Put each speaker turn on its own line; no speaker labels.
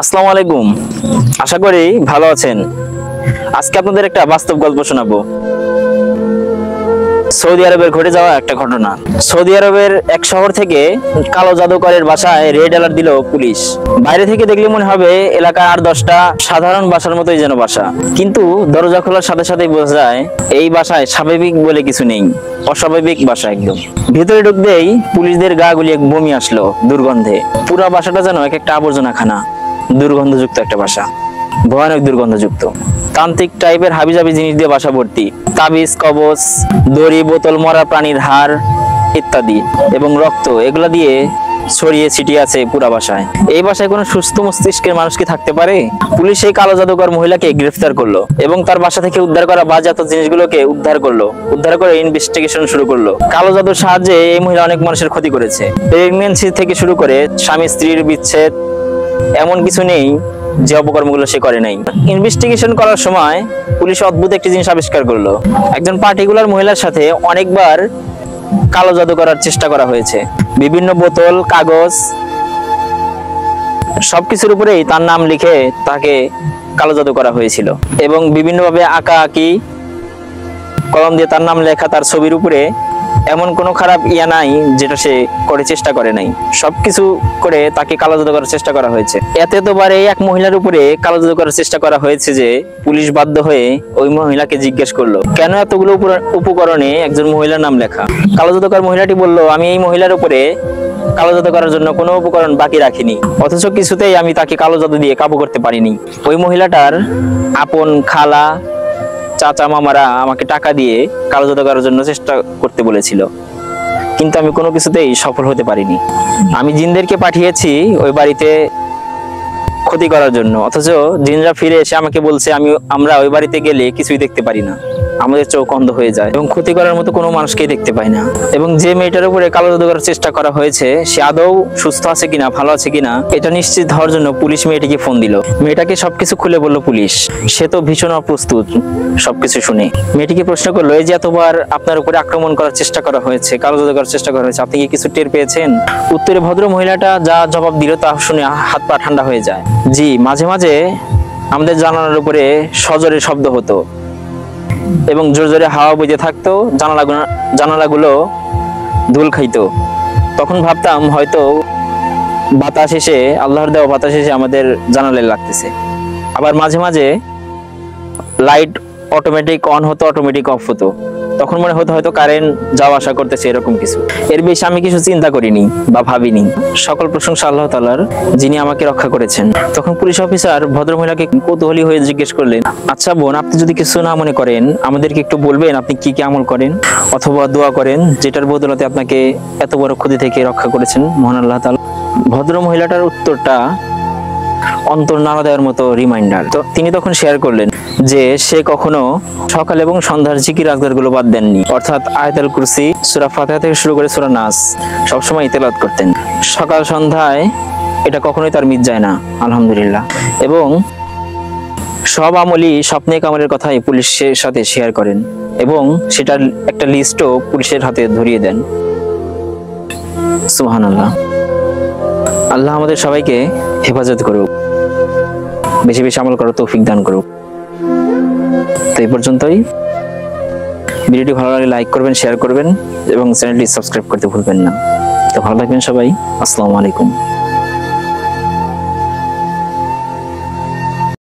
আসসালামু আলাইকুম। আশা করি ভালো আছেন। আজকে আপনাদের একটা বাস্তব গল্প শোনাবো। সৌদি আরবের ঘটে যাওয়া একটা ঘটনা। সৌদি আরবের এক শহর থেকে কালো জাদুকরের বাসায় রেড অ্যালার্ট দিল পুলিশ। বাইরে থেকে দেখলে মনে হবে এলাকার আর 10টা সাধারণ বাসার মতোই যেন বাসা, কিন্তু দরজা খোলার সাথে সাথেই বোঝা যায় এই বাসায় স্বাভাবিক বলে কিছু নেই, অস্বাভাবিক বাসা একদম। ভিতরে ঢুকতেই পুলিশদের গা গুলিয়ে বমি আসলো দুর্গন্ধে। পুরা বাসাটা যেন এক একটা আবর্জনাখানা, দুর্গন্ধযুক্ত একটা বাসা, ভয়ানক দুর্গন্ধযুক্ত। তান্ত্রিক টাইপের হাবিজাবি জিনিস দিয়ে বাসা ভর্তি, তাবিজ, কবচ, দড়ি, বোতল, মরা প্রাণীর হাড় ইত্যাদি এবং রক্ত, এগুলা দিয়ে ছড়িয়ে ছিটিয়ে আছে পুরা বাসায়। এই বাসায় কোনো সুস্থ মস্তিষ্কের মানুষ কি থাকতে পারে? পুলিশ এই কালো জাদুকর মহিলাকে গ্রেফতার করলো এবং তার বাসা থেকে উদ্ধার করা বাজেয়াপ্ত জিনিসগুলোকে উদ্ধার করে ইনভেস্টিগেশন শুরু করলো। কালো জাদুর সাহায্যে এই মহিলা অনেক মানুষের ক্ষতি করেছে। প্রেগন্যান্সি থেকে শুরু করে স্বামী স্ত্রীর বিচ্ছেদ, এমন কিছু নেই যে অপকর্মগুলো সে করে নাই। ইনভেস্টিগেশন করার সময় পুলিশ অদ্ভুত একটি জিনিস আবিষ্কার করলো। একজন পার্টিকুলার মহিলার সাথে অনেকবার কালো জাদু করার চেষ্টা করা হয়েছে। বিভিন্ন বোতল, কাগজ, সবকিছুর উপরেই তার নাম লিখে তাকে কালো জাদু করা হয়েছিল এবং বিভিন্নভাবে আঁকা আঁকি কলম দিয়ে তার নাম লেখা তার ছবির উপরে এমন কোনো খারাপ ইয়া নাই যেটা সে করে চেষ্টা করে নাই। সবকিছু করে তাকে কালো জাদু করার চেষ্টা করা হয়েছে। এতবার এই এক মহিলার উপরে কালো জাদু করার চেষ্টা করা হয়েছে যে পুলিশ বাধ্য হয়ে ওই মহিলাকে জিজ্ঞেস করলো, কেন এতগুলো উপকরণে একজন মহিলার নাম লেখা? কালো জাদুকর মহিলাটি বলল, আমি এই মহিলার উপরে কালো জাদু করার জন্য কোনো উপকরণ বাকি রাখিনি, অথচ কিছুতেই আমি তাকে কালো জাদু দিয়ে কাবু করতে পারিনি। ওই মহিলাটার আপন খালা, চাচা, মামারা আমাকে টাকা দিয়ে কালো জাদু করার জন্য চেষ্টা করতে বলেছিল, কিন্তু আমি কোনো কিছুতেই সফল হতে পারিনি। আমি জিনদেরকে পাঠিয়েছি ওই বাড়িতে ক্ষতি করার জন্য, অথচ জিনরা ফিরে এসে আমাকে বলছে আমরা ওই বাড়িতে গেলে কিছুই দেখতে পারি না, আমাদের চোখ অন্ধ হয়ে যায় এবং ক্ষতি করার মতো কোনো মানুষকেই দেখতে পাই না। এবং যে মেয়েটার উপরে কালো জাদু করার চেষ্টা করা হয়েছে সে আদৌ সুস্থ আছে কিনা, ভালো আছে কিনা এটা নিশ্চিত হওয়ার জন্য পুলিশ মেয়েটিকে ফোন দিল। মেয়েটাকে সবকিছু খুলে বলল পুলিশ। সে তো ভীষণ অপ্রস্তুত সবকিছু শুনে। মেয়েটিকে প্রশ্ন করলো, এই যে এতবার আপনার উপরে আক্রমণ করার চেষ্টা করা হয়েছে, কালো জাদু করার চেষ্টা করা হয়েছে, আপনি কি কিছু টের পেয়েছেন? উত্তরে ভদ্র মহিলাটা যা জবাব দিল তা শুনে হাত পা ঠান্ডা হয়ে যায়। জি, মাঝে মাঝে আমাদের জানালার উপরে সজোরে শব্দ হতো এবং জোরে জোরে হাওয়া বইতে থাকতো, জানালাগুলো ধুল খাইতো। তখন ভাবতাম হয়তো বাতাস এসে, আল্লাহর দেওয়া বাতাস এসে আমাদের জানালায় লাগতেছে। আবার মাঝে মাঝে লাইট অটোমেটিক অন হতো, অটোমেটিক অফ হতো। তখন মনে হতো হয়তো কারেন্ট যাওয়া আসা করতেছে, এরকম কিছু। এর বেশি আমি কিছু চিন্তা করিনি বা ভাবিনি। সকল প্রশংসা আল্লাহ তাআলার, যিনি আমাকে রক্ষা করেছেন। তখন পুলিশ অফিসার ভদ্রমহিলাকে কৌতূহলী হয়ে জিজ্ঞেস করলেন, আচ্ছা বোন, আপনি যদি কিছু না মনে করেন আমাদেরকে একটু বলবেন আপনি কি কি আমল করেন অথবা দোয়া করেন যেটার বদৌলতে আপনাকে এত বড় ক্ষতি থেকে রক্ষা করেছেন মহান আল্লাহ তাআলা? ভদ্র মহিলাটার উত্তরটা অন্তর নাড়া দেওয়ার মতো রিমাইন্ডার। তো তিনি তখন শেয়ার করলেন যে সে কখনো সকাল এবং সন্ধ্যার জিকির আজকারগুলো বাদ দেননি, অর্থাৎ আয়াতুল কুরসি, সূরা ফাতিহা থেকে শুরু করে সূরা নাস সবসময় তেলাওয়াত করতেন সকাল সন্ধ্যায়। এটা কখনোই তার মিস যায় না, আলহামদুলিল্লাহ। এবং সব আমলই স্বপ্নে কামালের কথাই পুলিশের সাথে শেয়ার করেন এবং সেটার একটা লিস্টও পুলিশের হাতে ধরিয়ে দেন। সুবহানাল্লাহ। আল্লাহ আমাদের সবাইকে হেফাজত করুক, বেশি বেশি আমল করার তৌফিক দান করুক। তো এই পর্যন্তই। ভিডিওটি ভালো লাগলে লাইক করবেন, শেয়ার করবেন এবং চ্যানেলটি সাবস্ক্রাইব করতে ভুলবেন না। তো ভালো থাকবেন সবাই। আসসালামু আলাইকুম।